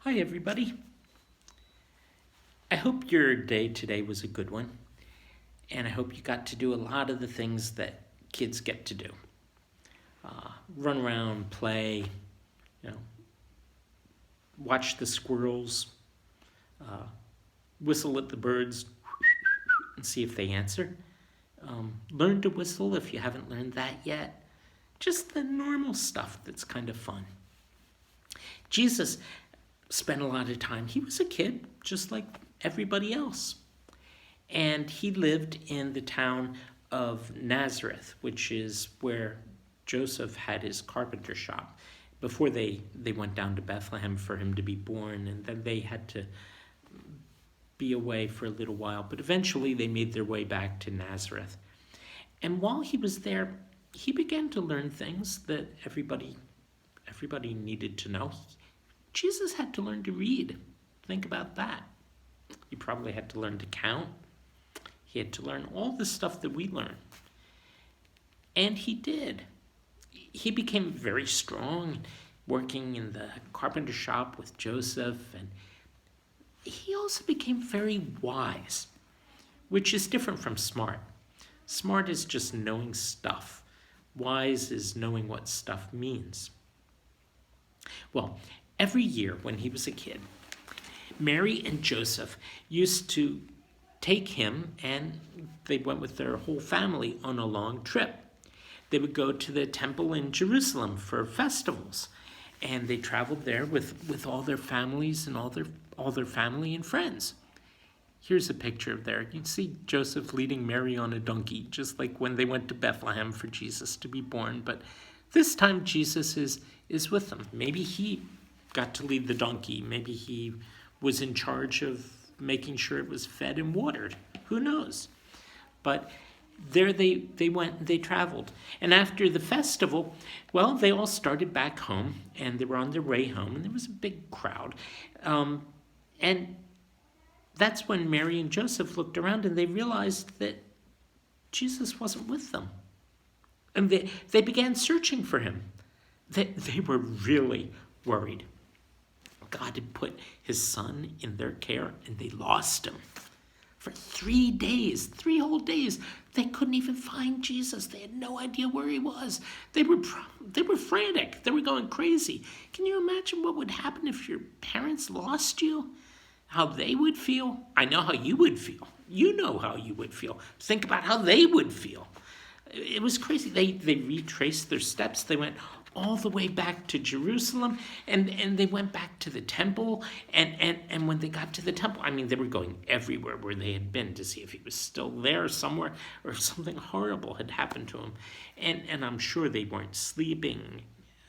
Hi, everybody. I hope your day today was a good one, and I hope you got to do a lot of the things that kids get to do. Run around, play, you know, watch the squirrels, whistle at the birds, and see if they answer. Learn to whistle if you haven't learned that yet. Just the normal stuff that's kind of fun. Jesus spent a lot of time. He was a kid, just like everybody else. And he lived in the town of Nazareth, which is where Joseph had his carpenter shop before they went down to Bethlehem for him to be born, and then they had to be away for a little while. But eventually they made their way back to Nazareth. And while he was there, he began to learn things that everybody needed to know. Jesus had to learn to read. Think about that. He probably had to learn to count. He had to learn all the stuff that we learn. And he did. He became very strong, working in the carpenter shop with Joseph. And he also became very wise, which is different from smart. Smart is just knowing stuff. Wise is knowing what stuff means. Well, every year when he was a kid, Mary and Joseph used to take him, and they went with their whole family on a long trip. They would go to the temple in Jerusalem for festivals, and they traveled there with all their families and all their family and friends. Here's a picture of there. You can see Joseph leading Mary on a donkey, just like when they went to Bethlehem for Jesus to be born. But this time Jesus is with them. Maybe he got to lead the donkey. Maybe he was in charge of making sure it was fed and watered. Who knows? But there they went, they traveled. And after the festival, well, they all started back home, and they were on their way home, and there was a big crowd. And that's when Mary and Joseph looked around, and they realized that Jesus wasn't with them. And they began searching for him. They were really worried. God had put his son in their care, and they lost him. For 3 days, 3 whole days, they couldn't even find Jesus. They had no idea where he was. They were frantic. They were going crazy. Can you imagine what would happen if your parents lost you? How they would feel? I know how you would feel. You know how you would feel. Think about how they would feel. It was crazy. They retraced their steps. They went all the way back to Jerusalem, and they went back to the temple. And when they got to the temple, I mean, they were going everywhere where they had been to see if he was still there somewhere or if something horrible had happened to him. And I'm sure they weren't sleeping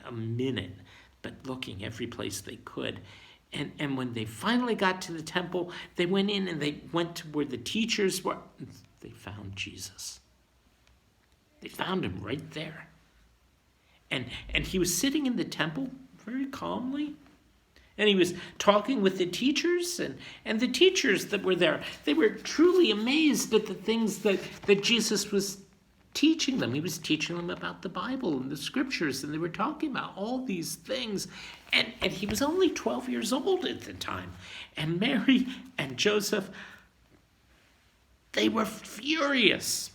a minute, but looking every place they could. And when they finally got to the temple, they went in and they went to where the teachers were. They found Jesus. They found him right there. And he was sitting in the temple very calmly. And he was talking with the teachers. And the teachers that were there, they were truly amazed at the things that Jesus was teaching them. He was teaching them about the Bible and the scriptures. And they were talking about all these things. And he was only 12 years old at the time. And Mary and Joseph, they were furious.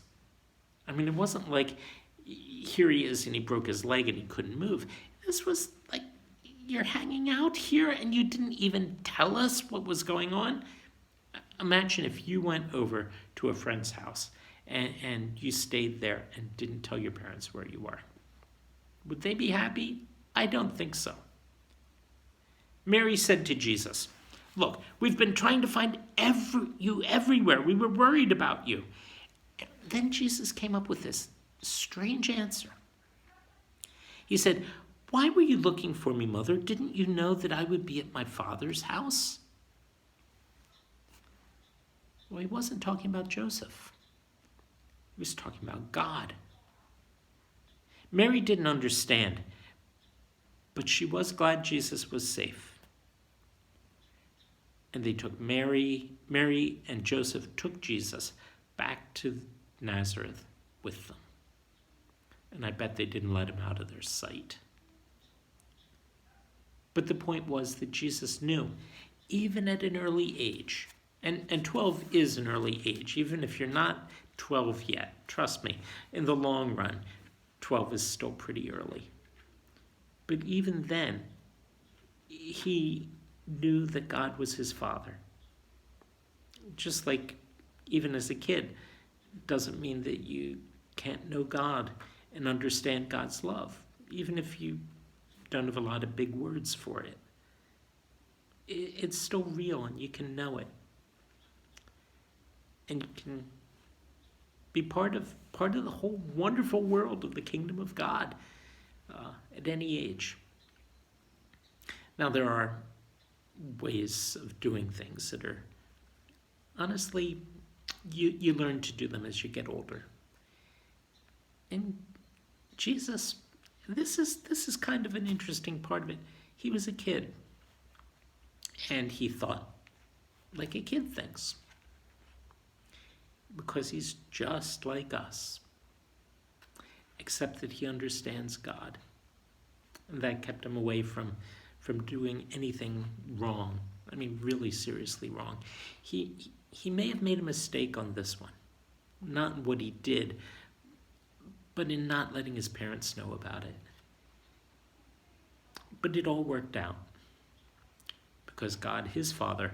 I mean, it wasn't like here he is and he broke his leg and he couldn't move. This was like, you're hanging out here and you didn't even tell us what was going on. Imagine if you went over to a friend's house and you stayed there and didn't tell your parents where you were. Would they be happy? I don't think so. Mary said to Jesus, "Look, we've been trying to find you everywhere. We were worried about you." Then Jesus came up with this strange answer. He said, "Why were you looking for me, Mother? Didn't you know that I would be at my Father's house?" Well, he wasn't talking about Joseph. He was talking about God. Mary didn't understand, but she was glad Jesus was safe. And they took Mary and Joseph took Jesus back to Nazareth with them. And I bet they didn't let him out of their sight. But the point was that Jesus knew, even at an early age, and 12 is an early age, even if you're not 12 yet, trust me, in the long run, 12 is still pretty early. But even then, he knew that God was his father. Just like even as a kid, doesn't mean that you can't know God and understand God's love, even if you don't have a lot of big words for it. It's still real and you can know it. And you can be part of the whole wonderful world of the kingdom of God at any age. Now, there are ways of doing things that are, honestly, you learn to do them as you get older. And Jesus, this is kind of an interesting part of it. He was a kid, and he thought like a kid thinks, because he's just like us, except that he understands God. And that kept him away from doing anything wrong. I mean, really seriously wrong. He may have made a mistake on this one. Not in what he did, but in not letting his parents know about it. But it all worked out, because God, his father,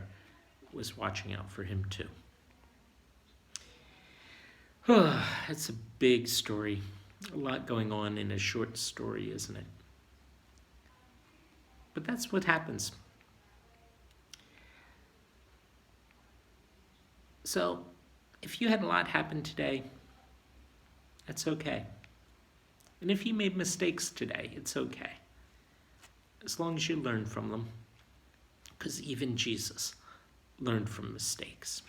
was watching out for him too. It's a big story. A lot going on in a short story, isn't it? But that's what happens. So, if you had a lot happen today, that's okay. And if you made mistakes today, it's okay. As long as you learn from them. Because even Jesus learned from mistakes.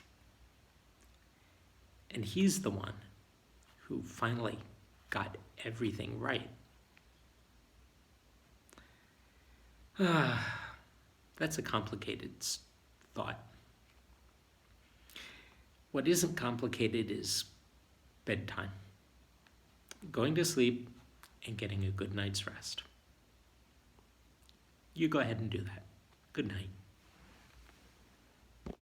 And he's the one who finally got everything right. That's a complicated thought. What isn't complicated is bedtime. Going to sleep and getting a good night's rest. You go ahead and do that. Good night.